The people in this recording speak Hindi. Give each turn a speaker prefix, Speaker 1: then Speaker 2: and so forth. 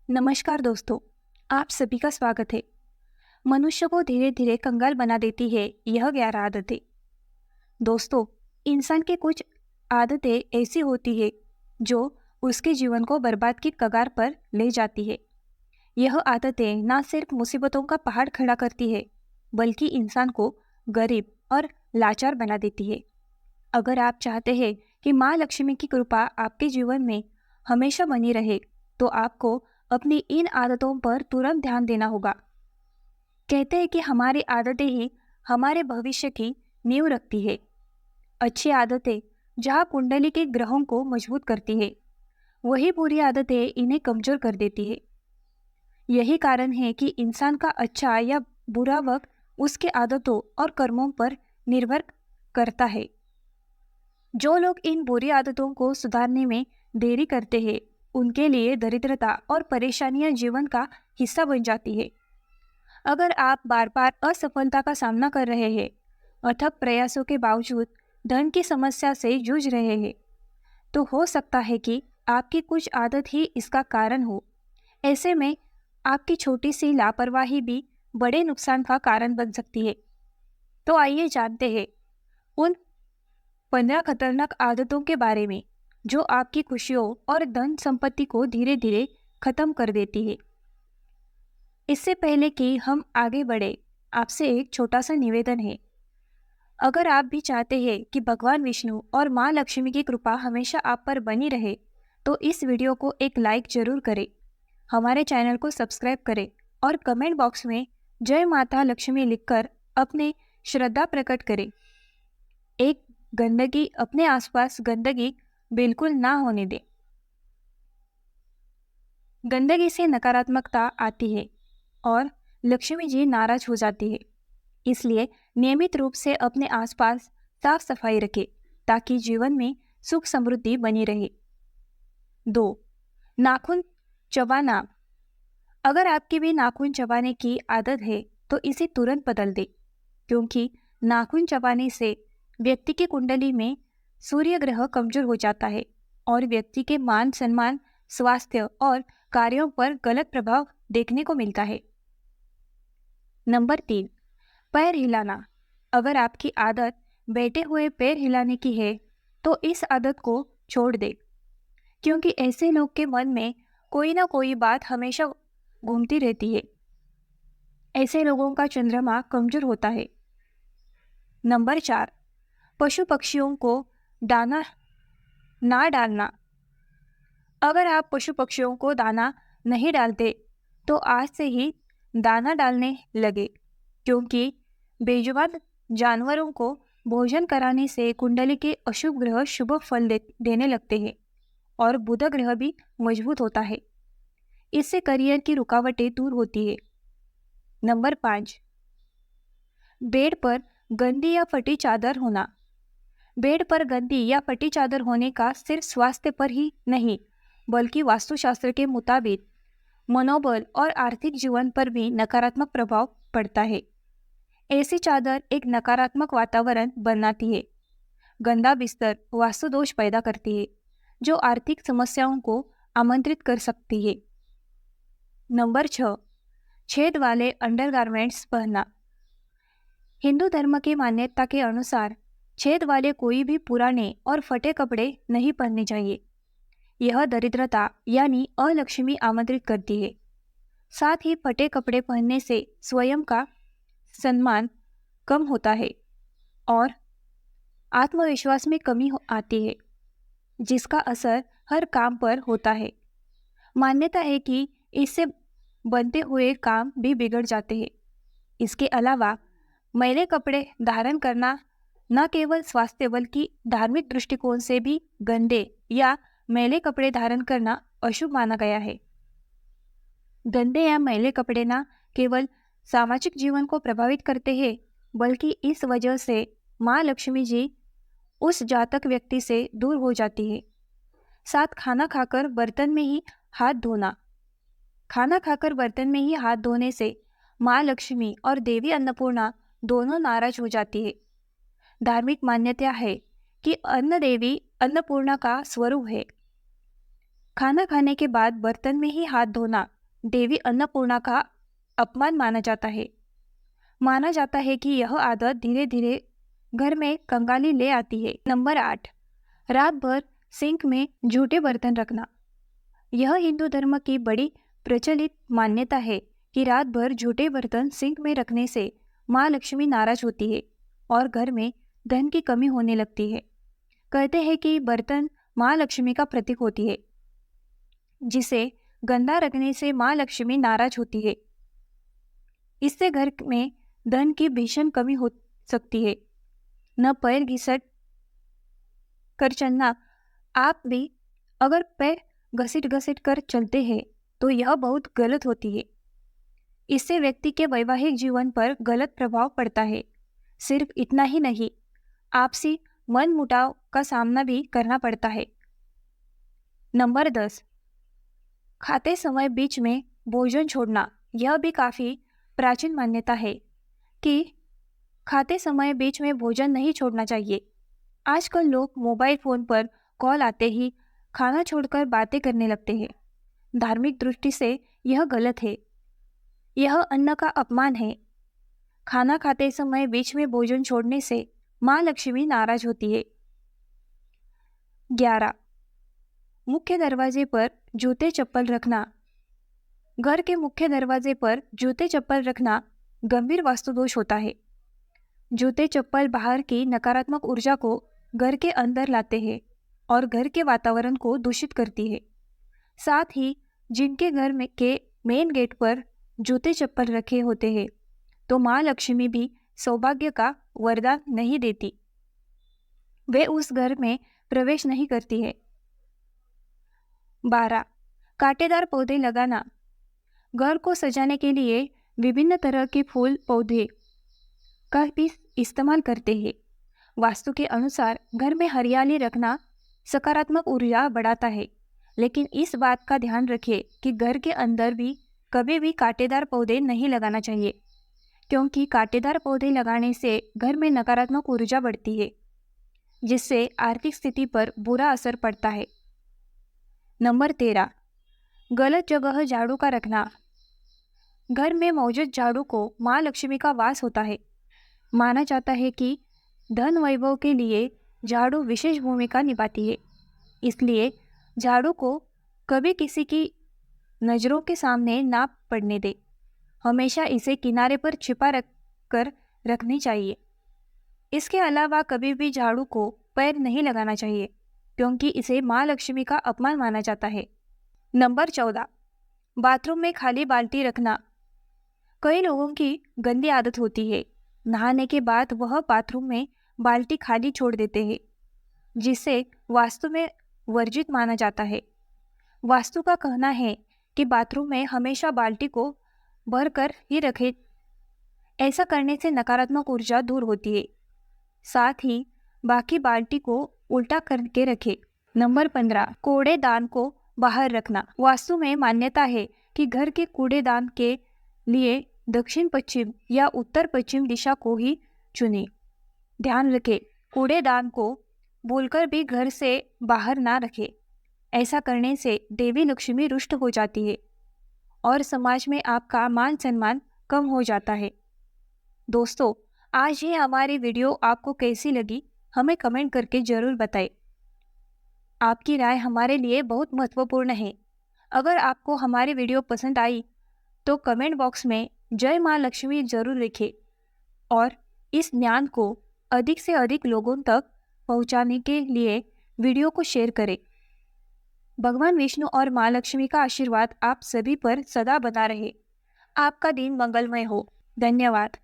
Speaker 1: नमस्कार दोस्तों, आप सभी का स्वागत है। मनुष्य को धीरे धीरे कंगाल बना देती है यह 11 आदतें। दोस्तों, इंसान की कुछ आदतें ऐसी होती है जो उसके जीवन को बर्बाद की कगार पर ले जाती है। यह आदतें ना सिर्फ मुसीबतों का पहाड़ खड़ा करती है, बल्कि इंसान को गरीब और लाचार बना देती है। अगर आप चाहते हैं कि माँ लक्ष्मी की कृपा आपके जीवन में हमेशा बनी रहे, तो आपको अपनी इन आदतों पर तुरंत ध्यान देना होगा। कहते हैं कि हमारी आदतें ही हमारे भविष्य की नींव रखती है। अच्छी आदतें जहाँ कुंडली के ग्रहों को मजबूत करती है, वही बुरी आदतें इन्हें कमजोर कर देती है। यही कारण है कि इंसान का अच्छा या बुरा वक्त उसके आदतों और कर्मों पर निर्भर करता है। जो लोग इन बुरी आदतों को सुधारने में देरी करते हैं, उनके लिए दरिद्रता और परेशानियां जीवन का हिस्सा बन जाती है। अगर आप बार बार असफलता का सामना कर रहे हैं, अथक प्रयासों के बावजूद धन की समस्या से जूझ रहे हैं, तो हो सकता है कि आपकी कुछ आदत ही इसका कारण हो। ऐसे में आपकी छोटी सी लापरवाही भी बड़े नुकसान का कारण बन सकती है। तो आइए जानते हैं उन 15 खतरनाक आदतों के बारे में जो आपकी खुशियों और धन संपत्ति को धीरे धीरे खत्म कर देती है। इससे पहले कि हम आगे बढ़े, आपसे एक छोटा सा निवेदन है। अगर आप भी चाहते हैं कि भगवान विष्णु और माँ लक्ष्मी की कृपा हमेशा आप पर बनी रहे, तो इस वीडियो को एक लाइक जरूर करें, हमारे चैनल को सब्सक्राइब करें और कमेंट बॉक्स में जय माता लक्ष्मी लिखकर अपने श्रद्धा प्रकट करें। एक गंदगी अपने आसपास गंदगी बिल्कुल ना होने दें। गंदगी से नकारात्मकता आती है और लक्ष्मी जी नाराज हो जाती है। इसलिए नियमित रूप से अपने आसपास साफ सफाई रखें ताकि जीवन में सुख समृद्धि बनी रहे। 2. नाखून चबाना। अगर आपकी भी नाखून चबाने की आदत है तो इसे तुरंत बदल दें, क्योंकि नाखून चबाने से व्यक्ति की कुंडली में सूर्य ग्रह कमजोर हो जाता है और व्यक्ति के मान सम्मान, स्वास्थ्य और कार्यों पर गलत प्रभाव देखने को मिलता है। नंबर 3. पैर हिलाना। अगर आपकी आदत बैठे हुए पैर हिलाने की है तो इस आदत को छोड़ दें, क्योंकि ऐसे लोग के मन में कोई ना कोई बात हमेशा घूमती रहती है। ऐसे लोगों का चंद्रमा कमजोर होता है। नंबर 4. पशु पक्षियों को दाना ना डालना। अगर आप पशु पक्षियों को दाना नहीं डालते तो आज से ही दाना डालने लगे, क्योंकि बेजुबान जानवरों को भोजन कराने से कुंडली के अशुभ ग्रह शुभ फल देने लगते हैं और बुध ग्रह भी मजबूत होता है। इससे करियर की रुकावटें दूर होती है। नंबर 5. बेड पर गंदी या फटी चादर होना। बेड पर गंदी या फटी चादर होने का सिर्फ स्वास्थ्य पर ही नहीं, बल्कि वास्तुशास्त्र के मुताबिक मनोबल और आर्थिक जीवन पर भी नकारात्मक प्रभाव पड़ता है। ऐसी चादर एक नकारात्मक वातावरण बनाती है। गंदा बिस्तर वास्तु दोष पैदा करती है, जो आर्थिक समस्याओं को आमंत्रित कर सकती है। नंबर 6. छेद वाले अंडरगारमेंट्स पहनना। हिंदू धर्म की मान्यता के अनुसार छेद वाले कोई भी पुराने और फटे कपड़े नहीं पहनने चाहिए। यह दरिद्रता यानी अलक्ष्मी आमंत्रित करती है। साथ ही फटे कपड़े पहनने से स्वयं का सम्मान कम होता है और आत्मविश्वास में कमी आती है, जिसका असर हर काम पर होता है। मान्यता है कि इससे बनते हुए काम भी बिगड़ जाते हैं। इसके अलावा मैले कपड़े धारण करना न केवल स्वास्थ्य बल्कि धार्मिक दृष्टिकोण से भी गंदे या मैले कपड़े धारण करना अशुभ माना गया है। गंदे या मैले कपड़े न केवल सामाजिक जीवन को प्रभावित करते हैं, बल्कि इस वजह से माँ लक्ष्मी जी उस जातक व्यक्ति से दूर हो जाती है। साथ खाना खाकर बर्तन में ही हाथ धोना। खाना खाकर बर्तन में ही हाथ धोने से माँ लक्ष्मी और देवी अन्नपूर्णा दोनों नाराज हो जाती है। धार्मिक मान्यता है कि अन्न देवी अन्नपूर्णा का स्वरूप है। खाना खाने के बाद बर्तन में ही हाथ धोना देवी अन्नपूर्णा का अपमान माना जाता है। माना जाता है कि यह आदत धीरे धीरे घर में कंगाली ले आती है। नंबर 8, रात भर सिंक में झूठे बर्तन रखना। यह हिंदू धर्म की बड़ी प्रचलित मान्यता है कि रात भर झूठे बर्तन सिंक में रखने से माँ लक्ष्मी नाराज होती है और घर में धन की कमी होने लगती है। कहते हैं कि बर्तन माँ लक्ष्मी का प्रतीक होती है, जिसे गंदा रखने से माँ लक्ष्मी नाराज होती है। इससे घर में धन की भीषण कमी हो सकती है। न पैर घिसट कर चलना। आप भी अगर पैर घसीट घसीट कर चलते हैं तो यह बहुत गलत होती है। इससे व्यक्ति के वैवाहिक जीवन पर गलत प्रभाव पड़ता है। सिर्फ इतना ही नहीं, आपसी मनमुटाव का सामना भी करना पड़ता है। नंबर 10, खाते समय बीच में भोजन छोड़ना। यह भी काफ़ी प्राचीन मान्यता है कि खाते समय बीच में भोजन नहीं छोड़ना चाहिए। आजकल लोग मोबाइल फ़ोन पर कॉल आते ही खाना छोड़कर बातें करने लगते हैं। धार्मिक दृष्टि से यह गलत है। यह अन्न का अपमान है। खाना खाते समय बीच में भोजन छोड़ने से माँ लक्ष्मी नाराज होती है। 11, मुख्य दरवाजे पर जूते चप्पल रखना। घर के मुख्य दरवाजे पर जूते चप्पल रखना गंभीर वास्तुदोष होता है। जूते चप्पल बाहर की नकारात्मक ऊर्जा को घर के अंदर लाते हैं और घर के वातावरण को दूषित करती है। साथ ही जिनके घर में के मेन गेट पर जूते चप्पल रखे होते हैं तो माँ लक्ष्मी भी सौभाग्य का वरदान नहीं देती। वे उस घर में प्रवेश नहीं करती है। 12, कांटेदार पौधे लगाना। घर को सजाने के लिए विभिन्न तरह के फूल पौधे का भी इस्तेमाल करते हैं। वास्तु के अनुसार घर में हरियाली रखना सकारात्मक ऊर्जा बढ़ाता है, लेकिन इस बात का ध्यान रखें कि घर के अंदर भी कभी भी कांटेदार पौधे नहीं लगाना चाहिए, क्योंकि कांटेदार पौधे लगाने से घर में नकारात्मक ऊर्जा बढ़ती है, जिससे आर्थिक स्थिति पर बुरा असर पड़ता है। नंबर 13, गलत जगह झाड़ू का रखना। घर में मौजूद झाड़ू को माँ लक्ष्मी का वास होता है। माना जाता है कि धन वैभव के लिए झाड़ू विशेष भूमिका निभाती है। इसलिए झाड़ू को कभी किसी की नज़रों के सामने ना पड़ने दे। हमेशा इसे किनारे पर छिपा कर रखनी चाहिए। इसके अलावा कभी भी झाड़ू को पैर नहीं लगाना चाहिए, क्योंकि इसे माँ लक्ष्मी का अपमान माना जाता है। नंबर 14, बाथरूम में खाली बाल्टी रखना। कई लोगों की गंदी आदत होती है, नहाने के बाद वह बाथरूम में बाल्टी खाली छोड़ देते हैं, जिसे वास्तु में वर्जित माना जाता है। वास्तु का कहना है कि बाथरूम में हमेशा बाल्टी को भर कर ही रखें। ऐसा करने से नकारात्मक ऊर्जा दूर होती है। साथ ही बाकी बाल्टी को उल्टा करके रखें। नंबर 15, कूड़ेदान को बाहर रखना। वास्तु में मान्यता है कि घर के कूड़ेदान के लिए दक्षिण पश्चिम या उत्तर पश्चिम दिशा को ही चुनें। ध्यान रखें, कूड़ेदान को भूलकर भी घर से बाहर ना रखें। ऐसा करने से देवी लक्ष्मी रुष्ट हो जाती है और समाज में आपका मान सम्मान कम हो जाता है। दोस्तों, आज ये हमारी वीडियो आपको कैसी लगी हमें कमेंट करके ज़रूर बताएं। आपकी राय हमारे लिए बहुत महत्वपूर्ण है। अगर आपको हमारी वीडियो पसंद आई तो कमेंट बॉक्स में जय माँ लक्ष्मी जरूर लिखें और इस ज्ञान को अधिक से अधिक लोगों तक पहुंचाने के लिए वीडियो को शेयर करें। भगवान विष्णु और माँ लक्ष्मी का आशीर्वाद आप सभी पर सदा बना रहे। आपका दिन मंगलमय हो। धन्यवाद।